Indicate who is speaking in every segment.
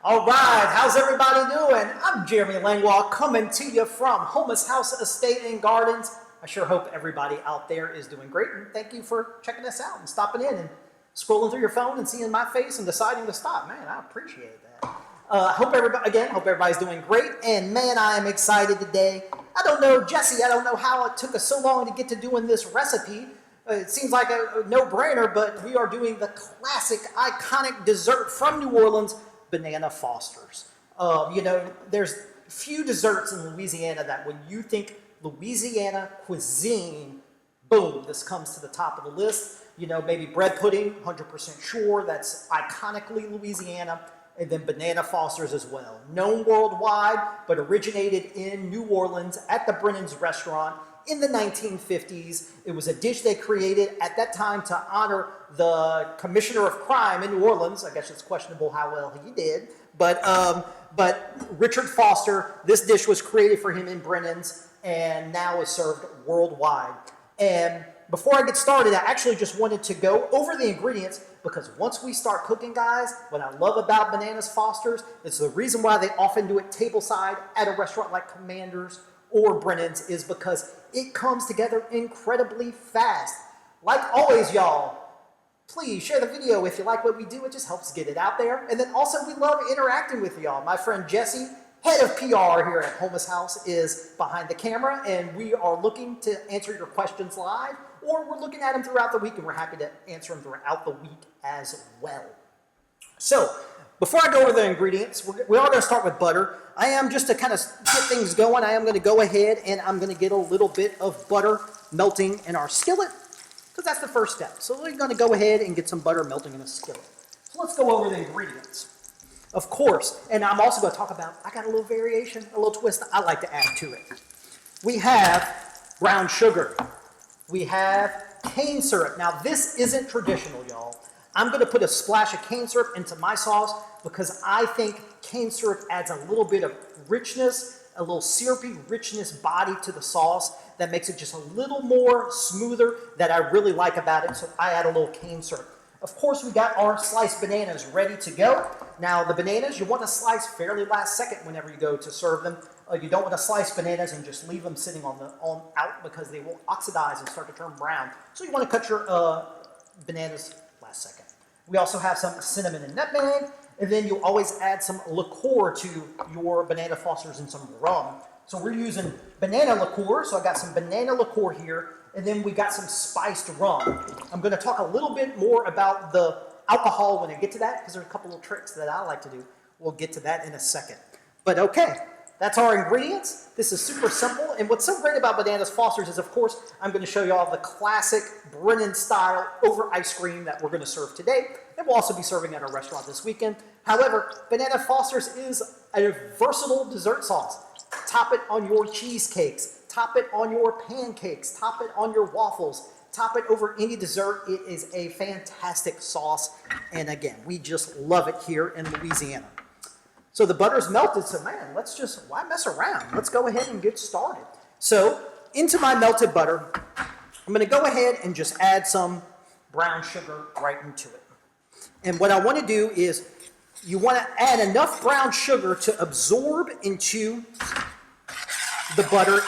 Speaker 1: All right, how's everybody doing? I'm Jeremy Langlois coming to you from Houmas House Estate and Gardens. I sure hope everybody out there is doing great, and thank you for checking us out and stopping in and scrolling through your phone and seeing my face and deciding to stop. Man, I appreciate that. Hope everybody's doing great, and man, I am excited today. I don't know, Jesse, I don't know how it took us so long to get to doing this recipe. It seems like a no-brainer, but we are doing the classic, iconic dessert from New Orleans, Banana Fosters. There's few desserts in Louisiana that when you think Louisiana cuisine, boom, this comes to the top of the list. You know, maybe bread pudding, 100% sure, that's iconically Louisiana, and then Banana Fosters as well. Known worldwide, but originated in New Orleans at the Brennan's restaurant in the 1950s. It was a dish they created at that time to honor the commissioner of crime in New Orleans. I guess it's questionable how well he did, but Richard Foster, this dish was created for him in Brennan's and now is served worldwide. And before I get started, I actually just wanted to go over the ingredients because once we start cooking, guys, what I love about Banana Fosters, it's the reason why they often do it tableside at a restaurant like Commander's or Brennan's, is because it comes together incredibly fast. Like always, y'all, please share the video if you like what we do. It just helps get it out there. And then also, we love interacting with y'all. My friend Jesse, head of PR here at Houmas House, is behind the camera, and we are looking to answer your questions live, or we're looking at them throughout the week, and we're happy to answer them throughout the week as well. So, before I go over the ingredients, we are going to start with butter. I am, just to kind of get things going, I am going to go ahead and I'm going to get a little bit of butter melting in our skillet, because that's the first step. So we're going to go ahead and get some butter melting in a skillet. So let's go over the ingredients. Of course, and I'm also going to talk about, I got a little variation, a little twist I like to add to it. We have brown sugar. We have cane syrup. Now this isn't traditional, y'all. I'm going to put a splash of cane syrup into my sauce because I think cane syrup adds a little bit of richness, a little syrupy richness body to the sauce that makes it just a little more smoother that I really like about it, so I add a little cane syrup. Of course, we got our sliced bananas ready to go. Now, the bananas, you want to slice fairly last second whenever you go to serve them. You don't want to slice bananas and just leave them sitting out because they will oxidize and start to turn brown. So you want to cut your bananas last second. We also have some cinnamon and nutmeg, and then you'll always add some liqueur to your Banana Fosters and some rum. So we're using banana liqueur, so I got some banana liqueur here, and then we got some spiced rum. I'm going to talk a little bit more about the alcohol when I get to that, because there's a couple of tricks that I like to do. We'll get to that in a second. But okay, that's our ingredients. This is super simple, and what's so great about Banana Fosters is, of course, I'm going to show you all the classic Brennan-style over ice cream that we're going to serve today, and we'll also be serving at our restaurant this weekend. However, Banana Fosters is a versatile dessert sauce. Top it on your cheesecakes, top it on your pancakes, top it on your waffles, top it over any dessert. It is a fantastic sauce, and again, we just love it here in Louisiana. So the butter's melted, so man, why mess around? Let's go ahead and get started. So into my melted butter, I'm going to go ahead and just add some brown sugar right into it. And what I want to do is, you want to add enough brown sugar to absorb into the butter,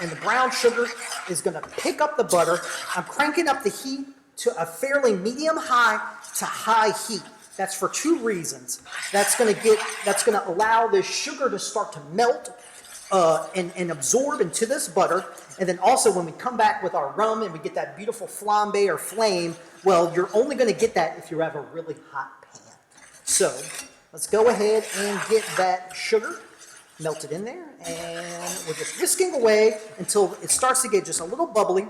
Speaker 1: and the brown sugar is going to pick up the butter. I'm cranking up the heat to a fairly medium high to high heat. That's for two reasons. That's going to allow the sugar to start to melt and absorb into this butter. And then also when we come back with our rum and we get that beautiful flambe or flame, well, you're only going to get that if you have a really hot pan. So let's go ahead and get that sugar melted in there, and we're just whisking away until it starts to get just a little bubbly.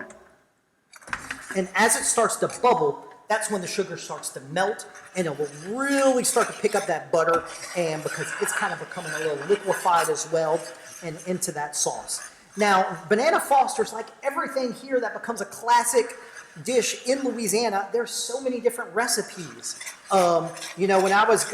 Speaker 1: And as it starts to bubble, that's when the sugar starts to melt, and it will really start to pick up that butter, and because it's kind of becoming a little liquefied as well and into that sauce. Now, Banana Fosters, like everything here that becomes a classic dish in Louisiana, there's so many different recipes. When I was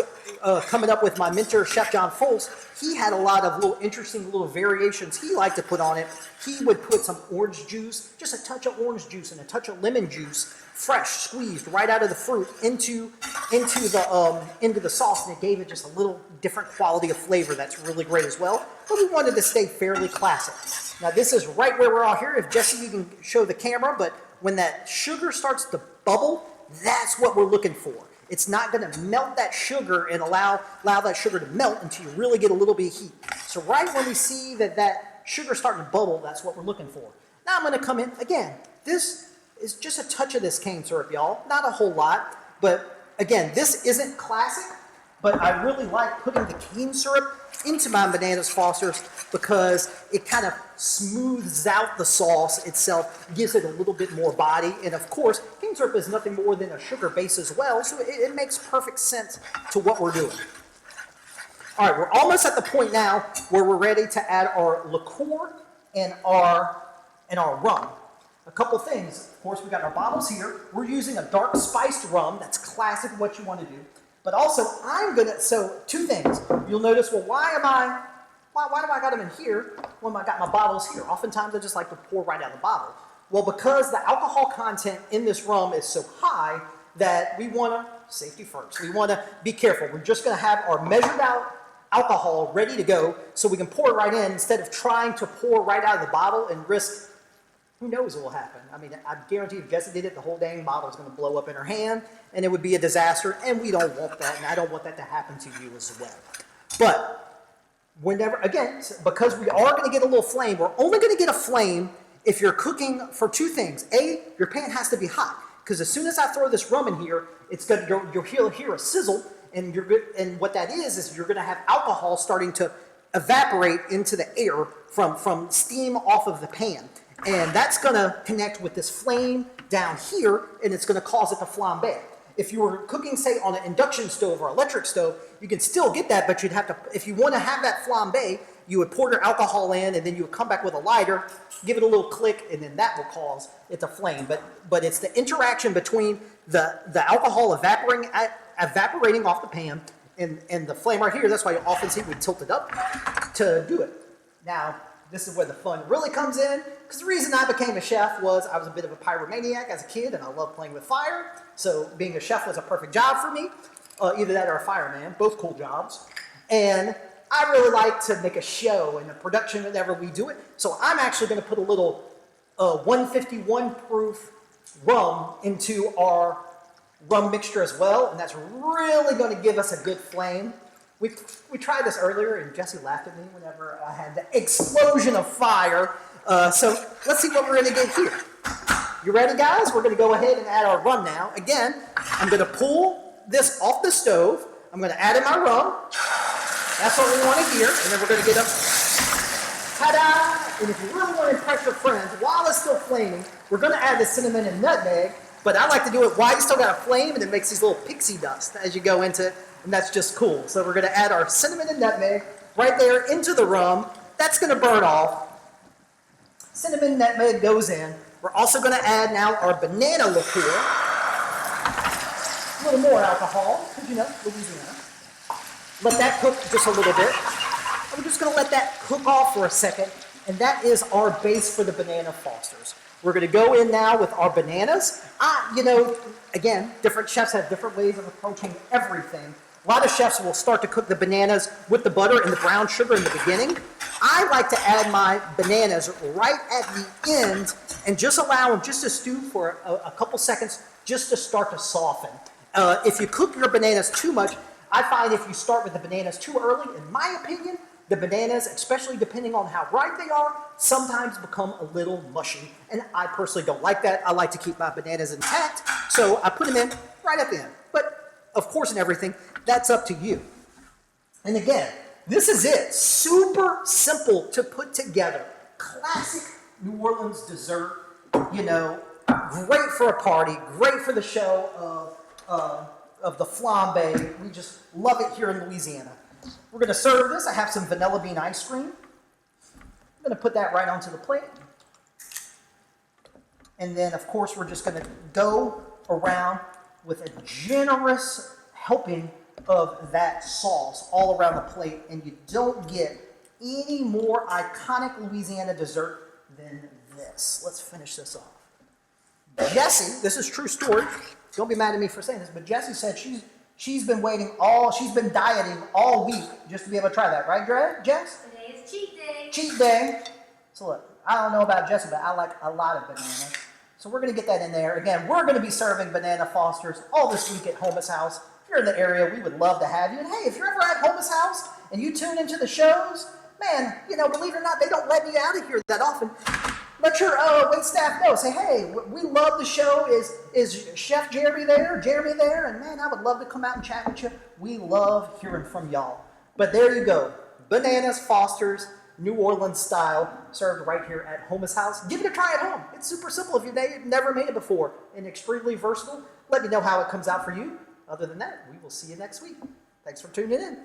Speaker 1: coming up with my mentor, Chef John Foltz, he had a lot of little interesting little variations he liked to put on it. He would put some orange juice, just a touch of orange juice and a touch of lemon juice, fresh, squeezed right out of the fruit into the sauce, and it gave it just a little different quality of flavor that's really great as well. But we wanted to stay fairly classic. Now this is right where we're all here. If Jesse, you can show the camera, but when that sugar starts to bubble, that's what we're looking for. It's not going to melt that sugar and allow that sugar to melt until you really get a little bit of heat. So right when we see that sugar starting to bubble, that's what we're looking for. Now I'm going to come in, again, this is just a touch of this cane syrup, y'all. Not a whole lot, but again, this isn't classic, but I really like putting the cane syrup into my Bananas Fosters because it kind of smooths out the sauce itself, gives it a little bit more body, and of course, cane syrup is nothing more than a sugar base as well, so it makes perfect sense to what we're doing. All right, we're almost at the point now where we're ready to add our liqueur and our rum. A couple things. Of course, we got our bottles here. We're using a dark spiced rum. That's classic what you want to do. But also, so two things. You'll notice, well, why do I got them in here when I got my bottles here? Oftentimes, I just like to pour right out of the bottle. Well, because the alcohol content in this rum is so high that we want to, safety first, we want to be careful. We're just going to have our measured out alcohol ready to go so we can pour it right in instead of trying to pour right out of the bottle and risk, who knows what will happen. I mean, I guarantee if Jessie did it, the whole dang bottle is going to blow up in her hand, and it would be a disaster, and we don't want that, and I don't want that to happen to you as well. But whenever, again, because we are going to get a little flame, we're only going to get a flame if you're cooking for two things. A, your pan has to be hot, because as soon as I throw this rum in here, it's going you'll hear a sizzle, and you're good. And what that is you're going to have alcohol starting to evaporate into the air from steam off of the pan. And that's going to connect with this flame down here, and it's going to cause it to flambe. If you were cooking, say, on an induction stove or electric stove, you can still get that, but you'd have to, if you want to have that flambe, you would pour your alcohol in, and then you would come back with a lighter, give it a little click, and then that will cause it to flame. But it's the interaction between the alcohol evaporating off the pan and the flame right here. That's why you often see we tilt it up to do it. Now, this is where the fun really comes in, because the reason I became a chef was I was a bit of a pyromaniac as a kid, and I loved playing with fire, so being a chef was a perfect job for me, either that or a fireman, both cool jobs, and I really like to make a show and a production whenever we do it, so I'm actually going to put a little 151 proof rum into our rum mixture as well, and that's really going to give us a good flame. We tried this earlier, and Jesse laughed at me whenever I had the explosion of fire. So let's see what we're going to get here. You ready, guys? We're going to go ahead and add our rum now. Again, I'm going to pull this off the stove. I'm going to add in my rum. That's what we want to hear. And then we're going to get up. Ta-da! And if you really want to impress your friends, while it's still flaming, we're going to add the cinnamon and nutmeg. But I like to do it while you still got a flame, and it makes these little pixie dust as you go into it. And that's just cool. So we're going to add our cinnamon and nutmeg right there into the rum. That's going to burn off. Cinnamon and nutmeg goes in. We're also going to add now our banana liqueur. A little more alcohol, because you know, Louisiana. Let that cook just a little bit. And we're just going to let that cook off for a second. And that is our base for the Banana Fosters. We're going to go in now with our bananas. You know, again, different chefs have different ways of approaching everything. A lot of chefs will start to cook the bananas with the butter and the brown sugar in the beginning. I like to add my bananas right at the end and just allow them just to stew for a couple seconds just to start to soften. If you cook your bananas too much, I find if you start with the bananas too early, in my opinion, the bananas, especially depending on how ripe they are, sometimes become a little mushy. And I personally don't like that. I like to keep my bananas intact, so I put them in right at the end. But of course, in everything, that's up to you. And again, this is it. Super simple to put together. Classic New Orleans dessert, you know, great for a party, great for the show of the flambe. We just love it here in Louisiana. We're going to serve this. I have some vanilla bean ice cream. I'm going to put that right onto the plate. And then, of course, we're just going to go around with a generous helping of that sauce all around the plate, and you don't get any more iconic Louisiana dessert than this. Let's finish this off. Jessie, this is true story. Don't be mad at me for saying this, but Jessie said she's been dieting all week just to be able to try that, right, Jess?
Speaker 2: Today is cheat day.
Speaker 1: Cheat day. So look, I don't know about Jessie, but I like a lot of bananas. So we're going to get that in there. Again, we're going to be serving Banana Fosters all this week at Houmas House. If you're in the area, we would love to have you. And hey, if you're ever at Houmas House and you tune into the shows, man, believe it or not, they don't let me out of here that often. Let your wait staff know. Say, hey, we love the show. Is Chef Jeremy there? And man, I would love to come out and chat with you. We love hearing from y'all. But there you go. Bananas Fosters, New Orleans style, served right here at Houmas House. Give it a try at home. It's super simple if you've never made it before, and extremely versatile. Let me know how it comes out for you. Other than that, we will see you next week. Thanks for tuning in.